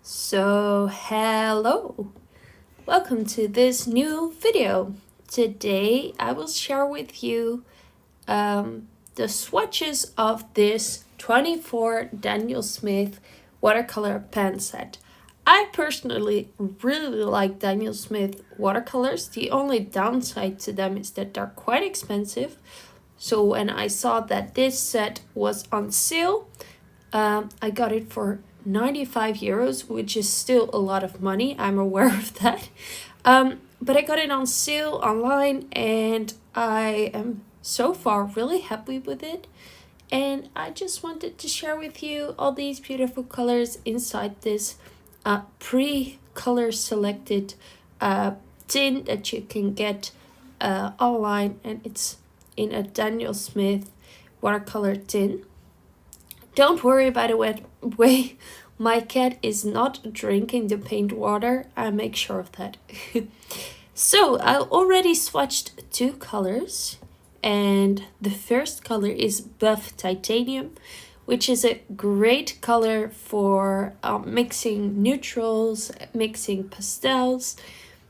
So hello, welcome to this new video. Today I will share with you the swatches of this 24 Daniel Smith watercolor pen set. I personally really like Daniel Smith watercolors. The only downside to them is that they're quite expensive. So when I saw that this set was on sale, I got it for 95 euros, which is still a lot of money. I'm aware of that. But I got it on sale online and I am so far really happy with it. And I just wanted to share with you all these beautiful colors inside this pre-color selected tin that you can get online, and it's in a Daniel Smith watercolor tin. Don't worry, by the way, my cat is not drinking the paint water. I make sure of that. So I already swatched two colors, and the first color is Buff Titanium, which is a great color for mixing neutrals, mixing pastels,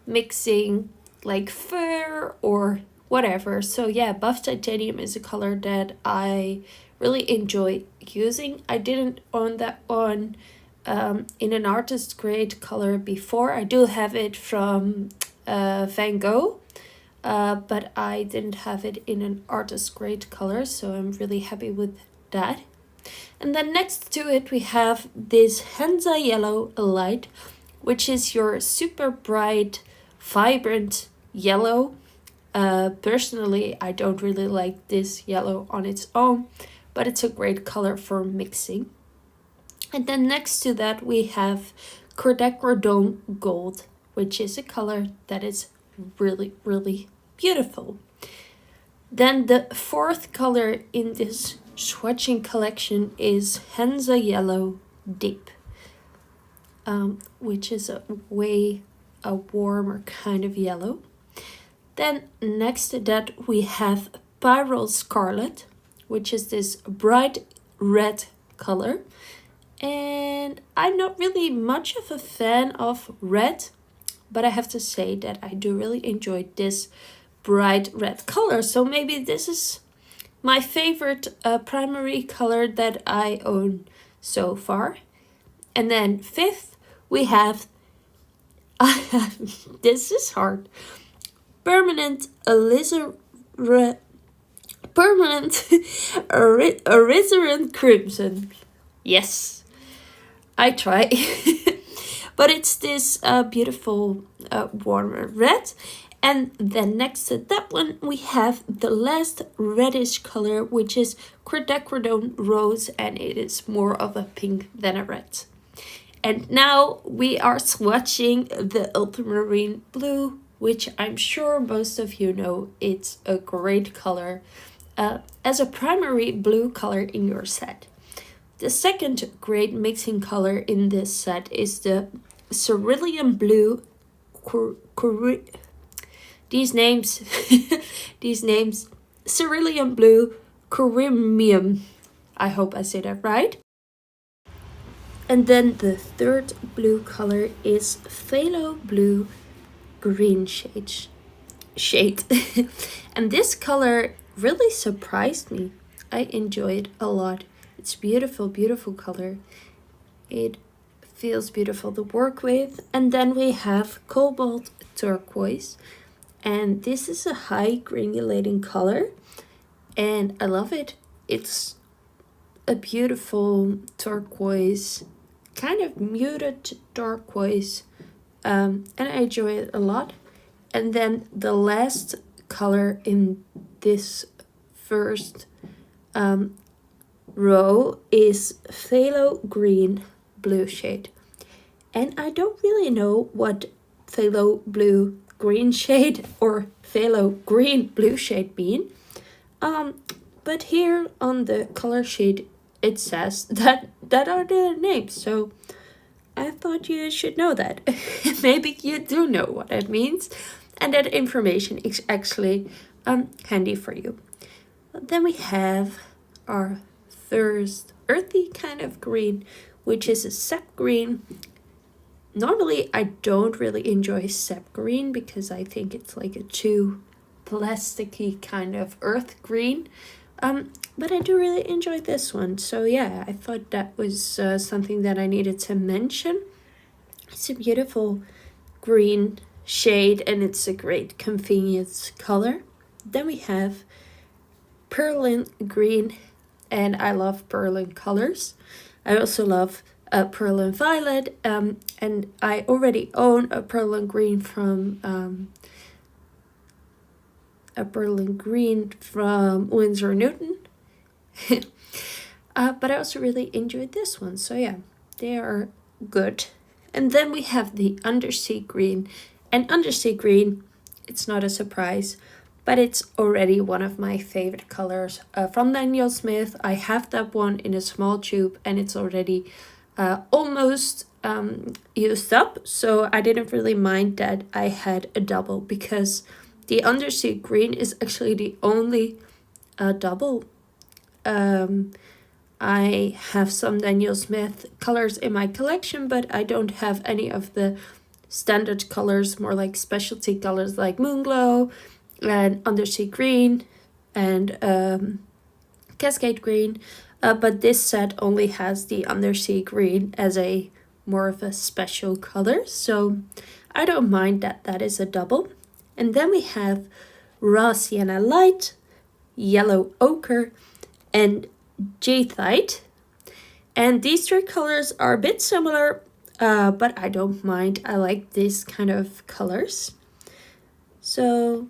mixing like fur or whatever. So yeah, Buff Titanium is a color that I really enjoy using. I didn't own that one in an artist grade color before. I do have it from Van Gogh, but I didn't have it in an artist grade color, so I'm really happy with that. And then next to it we have this Hansa Yellow Light, which is your super bright, vibrant yellow. Personally, I don't really like this yellow on its own, but it's a great color for mixing. And then next to that we have Quercerdon Gold, which is a color that is really, really beautiful. Then the fourth color in this swatching collection is Hansa Yellow Deep, which is a warmer kind of yellow. Then next to that we have Pyrrole Scarlet, which is this bright red color. And I'm not really much of a fan of red, but I have to say that I do really enjoy this bright red color. So maybe this is my favorite primary color that I own so far. And then fifth, we have, this is hard, Permanent Alizarin Crimson. Yes, I try. But it's this beautiful warmer red. And then next to that one we have the last reddish color, which is Quercerdon Rose, and it is more of a pink than a red. And now we are swatching the ultramarine blue, which I'm sure most of you know it's a great color as a primary blue color in your set. The second great mixing color in this set is the cerulean blue. These names, cerulean blue corymbium. I hope I said that right. And then the third blue color is phthalo blue green shade. And this color really surprised me. I enjoy it a lot. It's beautiful, beautiful color. It feels beautiful to work with. And then we have cobalt turquoise, and this is a high granulating color and I love it. It's a beautiful turquoise, kind of muted turquoise, and I enjoy it a lot. And then the last color in this first row is phthalo green blue shade, and I don't really know what phthalo blue green shade or phthalo green blue shade mean, but here on the color sheet it says that are the names, so I thought you should know that. Maybe you do know what it means, and that information is actually handy for you. Then we have our first earthy kind of green, which is a sap green, Normally I don't really enjoy sap green because I think it's like a too plasticky kind of earth green. But I do really enjoy this one. So yeah, I thought that was something that I needed to mention. It's a beautiful green shade and it's a great convenience color. Then we have Perlin green, and I love Perlin colors. I also love Perlin violet, and I already own a Perlin green from Winsor Newton. But I also really enjoyed this one. So yeah, they are good. And then we have the undersea green. And undersea green, it's not a surprise, but it's already one of my favorite colors from Daniel Smith. I have that one in a small tube and it's already almost used up. So I didn't really mind that I had a double, because the undersea green is actually the only double. I have some Daniel Smith colors in my collection, but I don't have any of the standard colors, more like specialty colors like Moonglow and undersea green and cascade green. But this set only has the undersea green as a more of a special color, so I don't mind that that is a double. And then we have raw sienna light, yellow ochre, and jadeite. And these three colors are a bit similar, but I don't mind. I like these kind of colors. So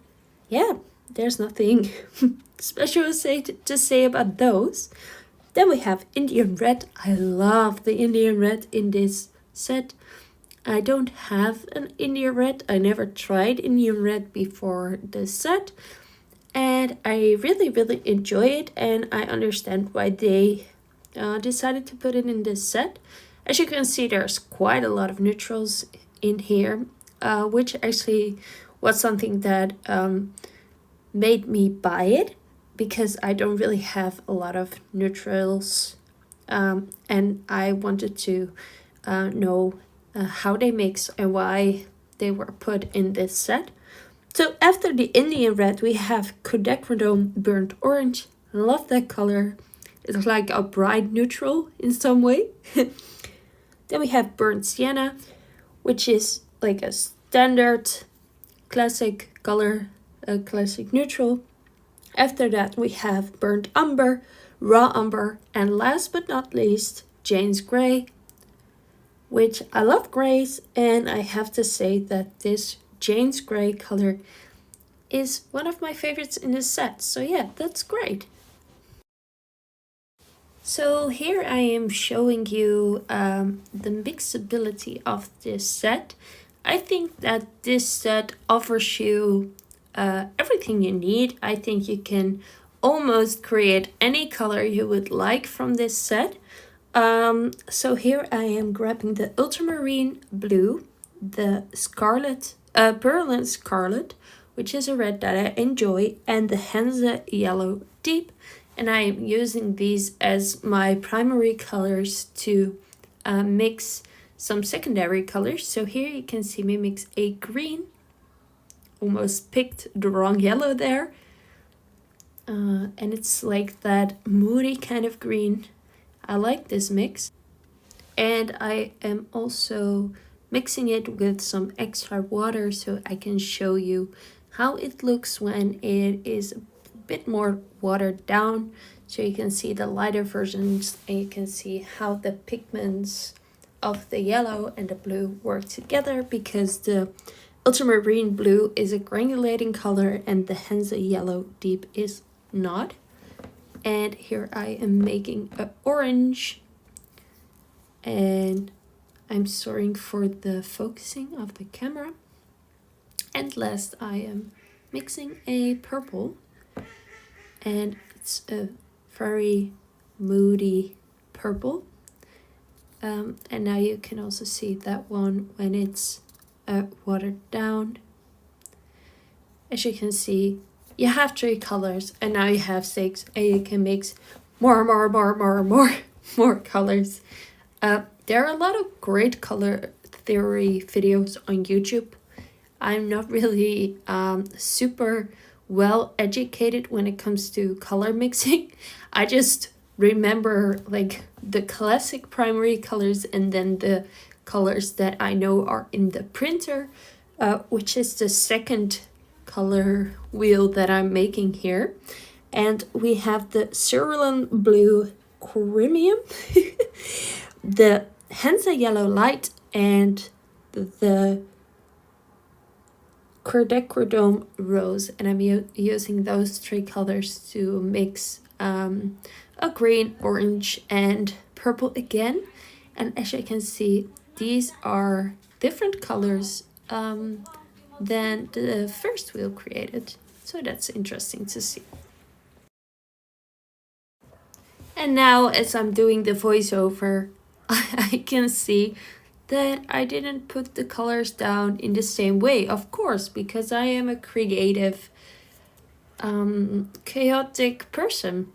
yeah, there's nothing special to say about those. Then we have Indian red. I love the Indian red in this set. I don't have an Indian red. I never tried Indian red before this set. And I really, really enjoy it. And I understand why they decided to put it in this set. As you can see, there's quite a lot of neutrals in here, which actually was something that made me buy it, because I don't really have a lot of neutrals, and I wanted to know how they mix and why they were put in this set. So after the Indian red, we have Kodachrome burnt orange. I love that color. It's like a bright neutral in some way. Then we have burnt sienna, which is like a standard classic color, a classic neutral. After that, we have burnt umber, raw umber, and last but not least, Jane's Grey, which I love grays, and I have to say that this Jane's Grey color is one of my favorites in this set. So yeah, that's great. So here I am showing you the mixability of this set. I think that this set offers you everything you need. I think you can almost create any color you would like from this set. So here I am grabbing the ultramarine blue, the scarlet, Berlin scarlet, which is a red that I enjoy, and the Hansa yellow deep. And I am using these as my primary colors to mix some secondary colors. So here you can see me mix a green, almost picked the wrong yellow there. And it's like that moody kind of green. I like this mix. And I am also mixing it with some extra water so I can show you how it looks when it is bit more watered down, so you can see the lighter versions and you can see how the pigments of the yellow and the blue work together, because the ultramarine blue is a granulating color and the Hansa yellow deep is not. And here I am making an orange, and I'm sorry for the focusing of the camera. And last I am mixing a purple, and it's a very moody purple. And now you can also see that one when it's watered down. As you can see, you have 3 colors and now you have 6, and you can mix more colors. There are a lot of great color theory videos on YouTube. I'm not really super well educated when it comes to color mixing. I just remember like the classic primary colors and then the colors that I know are in the printer, which is the second color wheel that I'm making here. And we have the cerulean blue chromium, the Hansa yellow light, and the quercerdome rose. And I'm using those three colors to mix a green, orange, and purple again. And as you can see, these are different colors than the first wheel created. So that's interesting to see. And now as I'm doing the voiceover, I can see that I didn't put the colors down in the same way, of course, because I am a creative, chaotic person.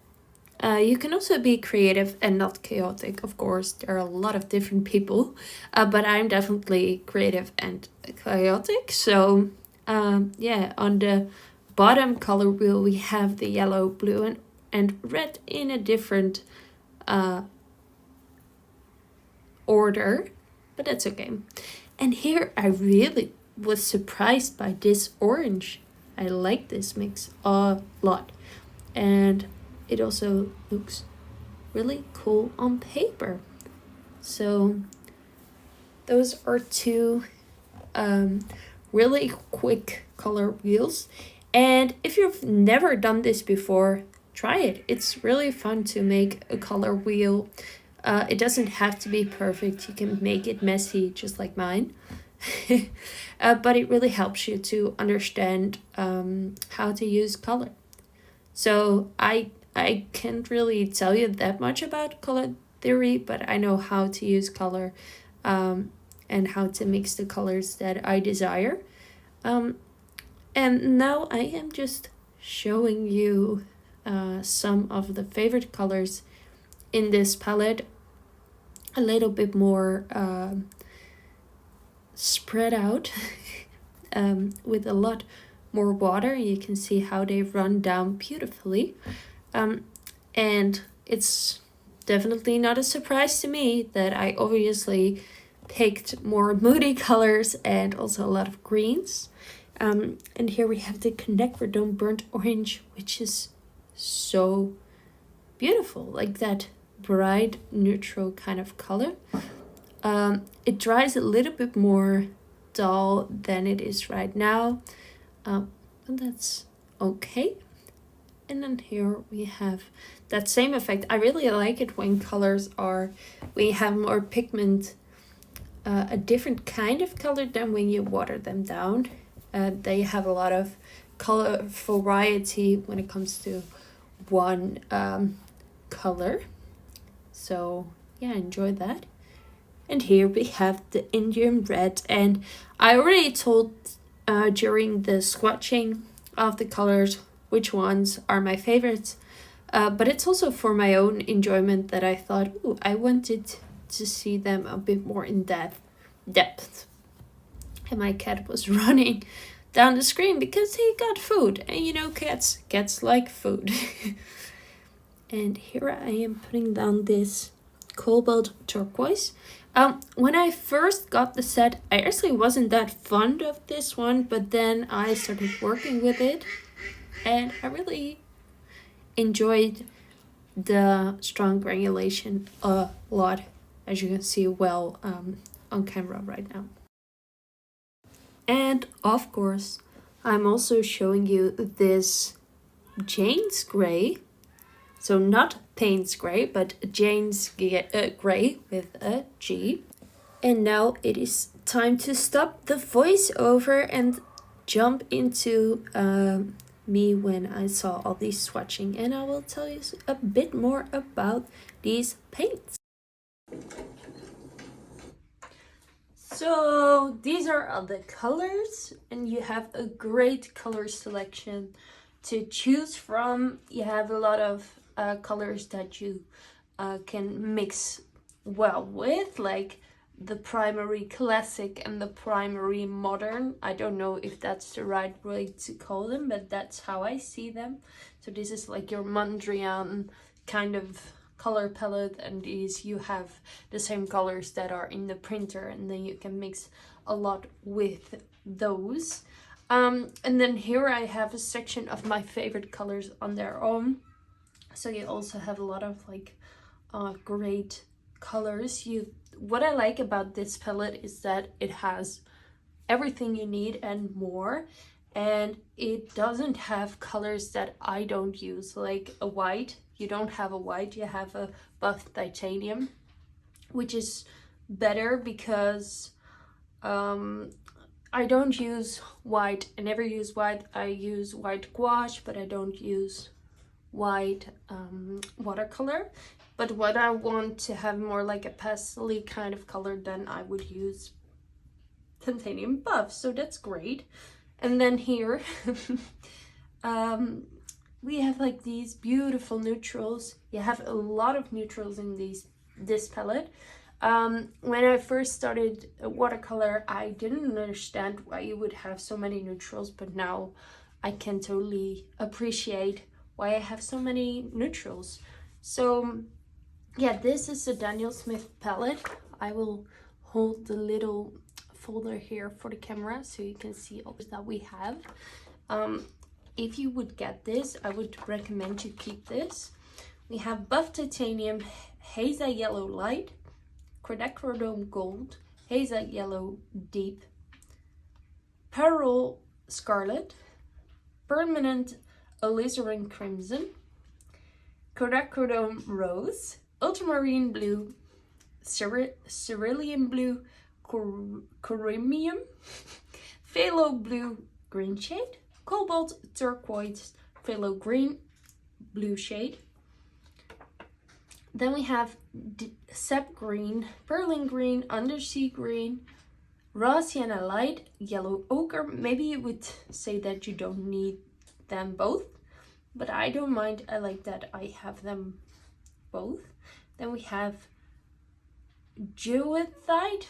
You can also be creative and not chaotic, of course. There are a lot of different people, but I'm definitely creative and chaotic. So, yeah, on the bottom color wheel, we have the yellow, blue, and red in a different order, but that's okay. And here I really was surprised by this orange. I like this mix a lot. And it also looks really cool on paper. So those are two really quick color wheels. And if you've never done this before, try it. It's really fun to make a color wheel. It doesn't have to be perfect. You can make it messy, just like mine. But it really helps you to understand how to use color. So I can't really tell you that much about color theory, but I know how to use color and how to mix the colors that I desire. And now I am just showing you some of the favorite colors in this palette, a little bit more spread out with a lot more water. You can see how they run down beautifully. And it's definitely not a surprise to me that I obviously picked more moody colors and also a lot of greens. And here we have the quercerdome burnt orange, which is so beautiful, like that bright neutral kind of color. It dries a little bit more dull than it is right now, but that's okay. And then here we have that same effect. I really like it when colors are, we have more pigment, a different kind of color than when you water them down. They have a lot of color variety when it comes to one color. So yeah, enjoy that. And here we have the Indian red, and I already told during the swatching of the colors which ones are my favorites, but it's also for my own enjoyment that I thought, ooh, I wanted to see them a bit more in depth. And my cat was running down the screen because he got food, and you know, cats like food. And here I am putting down this cobalt turquoise. When I first got the set, I actually wasn't that fond of this one, but then I started working with it, and I really enjoyed the strong granulation a lot, as you can see well on camera right now. And of course, I'm also showing you this Jane's Gray. So not Payne's Gray, but Jane's Gray with a G. And now it is time to stop the voiceover and jump into me when I saw all these swatching. And I will tell you a bit more about these paints. So these are all the colors, and you have a great color selection to choose from. You have a lot of colors that you can mix well with, like the primary classic and the primary modern. I don't know if that's the right way to call them, but that's how I see them. So this is like your Mondrian kind of color palette, and these you have the same colors that are in the printer, and then you can mix a lot with those. And then here I have a section of my favorite colors on their own. So you also have a lot of like great colors. What I like about this palette is that it has everything you need and more, and it doesn't have colors that I don't use, like a white. You don't have a white, you have a buff titanium, which is better because I don't use white. I never use white. I use white gouache, but I don't use white watercolor. But what I want to have more like a pastel kind of color, then I would use titanium buff. So that's great. And then here we have like these beautiful neutrals. You have a lot of neutrals in this palette. When I first started watercolor, I didn't understand why you would have so many neutrals, but now I can totally appreciate why I have so many neutrals. So yeah, this is the Daniel Smith palette. I will hold the little folder here for the camera so you can see all that we have. If you would get this, I would recommend you keep this. We have buff titanium, hazel yellow light, quadacrodome gold, hazel yellow deep, pearl scarlet, permanent alizarin crimson, quadacrodome rose, ultramarine blue, cerulean blue, corymbium, phthalo blue green shade, cobalt turquoise, phthalo green blue shade. Then we have sap green, perlin green, undersea green, raw sienna light, yellow ochre. Maybe you would say that you don't need them both, but I don't mind. I like that I have them both. Then we have jewethite.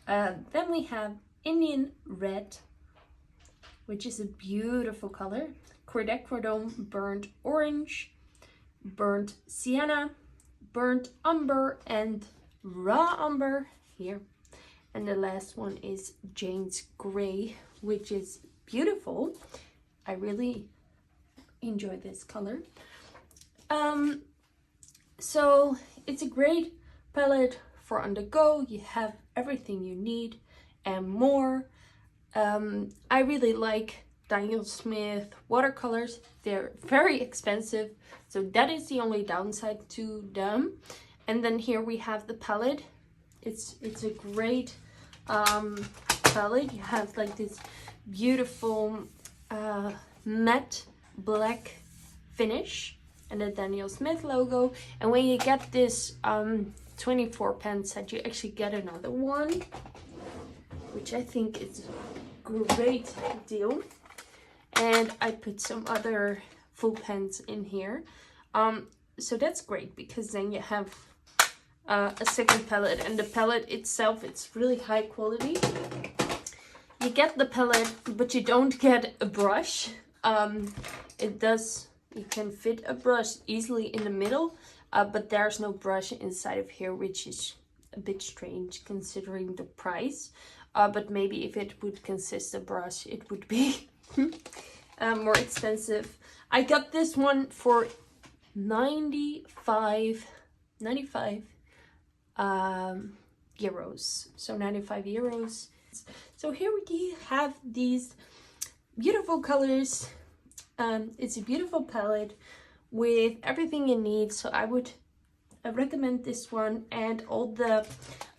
Then we have Indian red, which is a beautiful color, quadacrodome burnt orange, burnt sienna, burnt umber, and raw umber here. And the last one is Jane's gray, which is beautiful. I really enjoy this color. So it's a great palette for on the go. You have everything you need and more. I really like Daniel Smith watercolors. They're very expensive, so that is the only downside to them. And then here we have the palette. It's a great palette. You have like this beautiful matte black finish and the Daniel Smith logo. And when you get this 24 pen set, you actually get another one, which I think is a great deal. And I put some other full pens in here. So that's great because then you have a second palette, and the palette itself, it's really high quality. You get the palette, but you don't get a brush. You can fit a brush easily in the middle, but there's no brush inside of here, which is a bit strange considering the price. But maybe if it would consist of brush, it would be more expensive. I got this one for 95 euros. So 95 euros. So here we have these beautiful colors. It's a beautiful palette with everything you need. So I recommend this one, and all the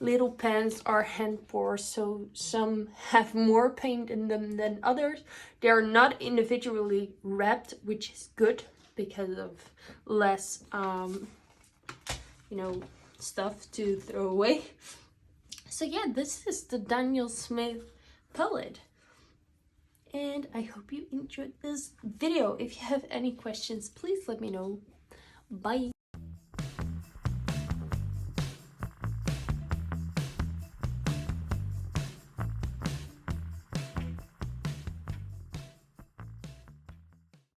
little pens are hand poured, so some have more paint in them than others. They are not individually wrapped, which is good because of less stuff to throw away. So yeah, this is the Daniel Smith palette, and I hope you enjoyed this video. If you have any questions, please let me know. Bye.